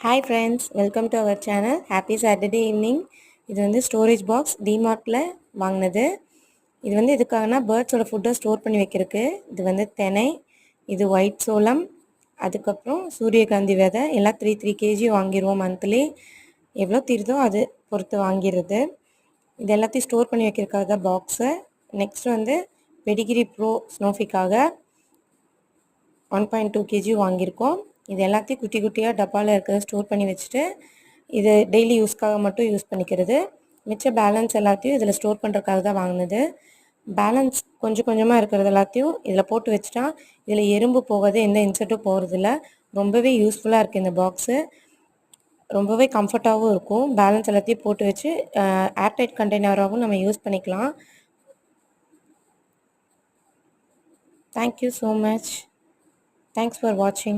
Hi friends, welcome to our channel. Happy Saturday evening. இது வந்து storage box டிமார்ட்டில் வாங்கினது. இது வந்து எதுக்காகனா பேர்ட்ஸோட ஃபுட்டை ஸ்டோர் பண்ணி வைக்கிறதுக்கு. இது வந்து தெனை, இது ஒயிட் சோளம், அதுக்கப்புறம் சூரியகாந்தி விதை எல்லாம் 3 kg வாங்கிடுவோம் மந்த்லி. எவ்வளோ தீருதோ அது பொறுத்து வாங்கிடுறது. இது எல்லாத்தையும் ஸ்டோர் பண்ணி வைக்கிறதுக்காக தான் பாக்ஸு. நெக்ஸ்ட் வந்து பெடிகிரி ப்ரோ ஸ்னோஃபிக்காக 1.2 kg வாங்கியிருக்கோம். இது எல்லாத்தையும் குட்டி குட்டியாக டப்பாவில் இருக்கிறத ஸ்டோர் பண்ணி வச்சுட்டு இது டெய்லி யூஸ்க்காக மட்டும் யூஸ் பண்ணிக்கிறது. மிச்ச பேலன்ஸ் எல்லாத்தையும் இதில் ஸ்டோர் பண்ணுறதுக்காக தான் வாங்கினது. பேலன்ஸ் கொஞ்சம் கொஞ்சமாக இருக்கிறது எல்லாத்தையும் இதில் போட்டு வச்சுட்டா இதில் எறும்பு போகாது, எந்த இன்செக்ட்டும் போகிறதில்ல. ரொம்பவே யூஸ்ஃபுல்லாக இருக்குது இந்த பாக்ஸு. ரொம்பவே கம்ஃபர்ட்டாகவும் இருக்கும். பேலன்ஸ் எல்லாத்தையும் போட்டு வச்சு ஏர்டைட் கண்டெய்னராகவும் நம்ம யூஸ் பண்ணிக்கலாம். Thank you so much. Thanks for watching.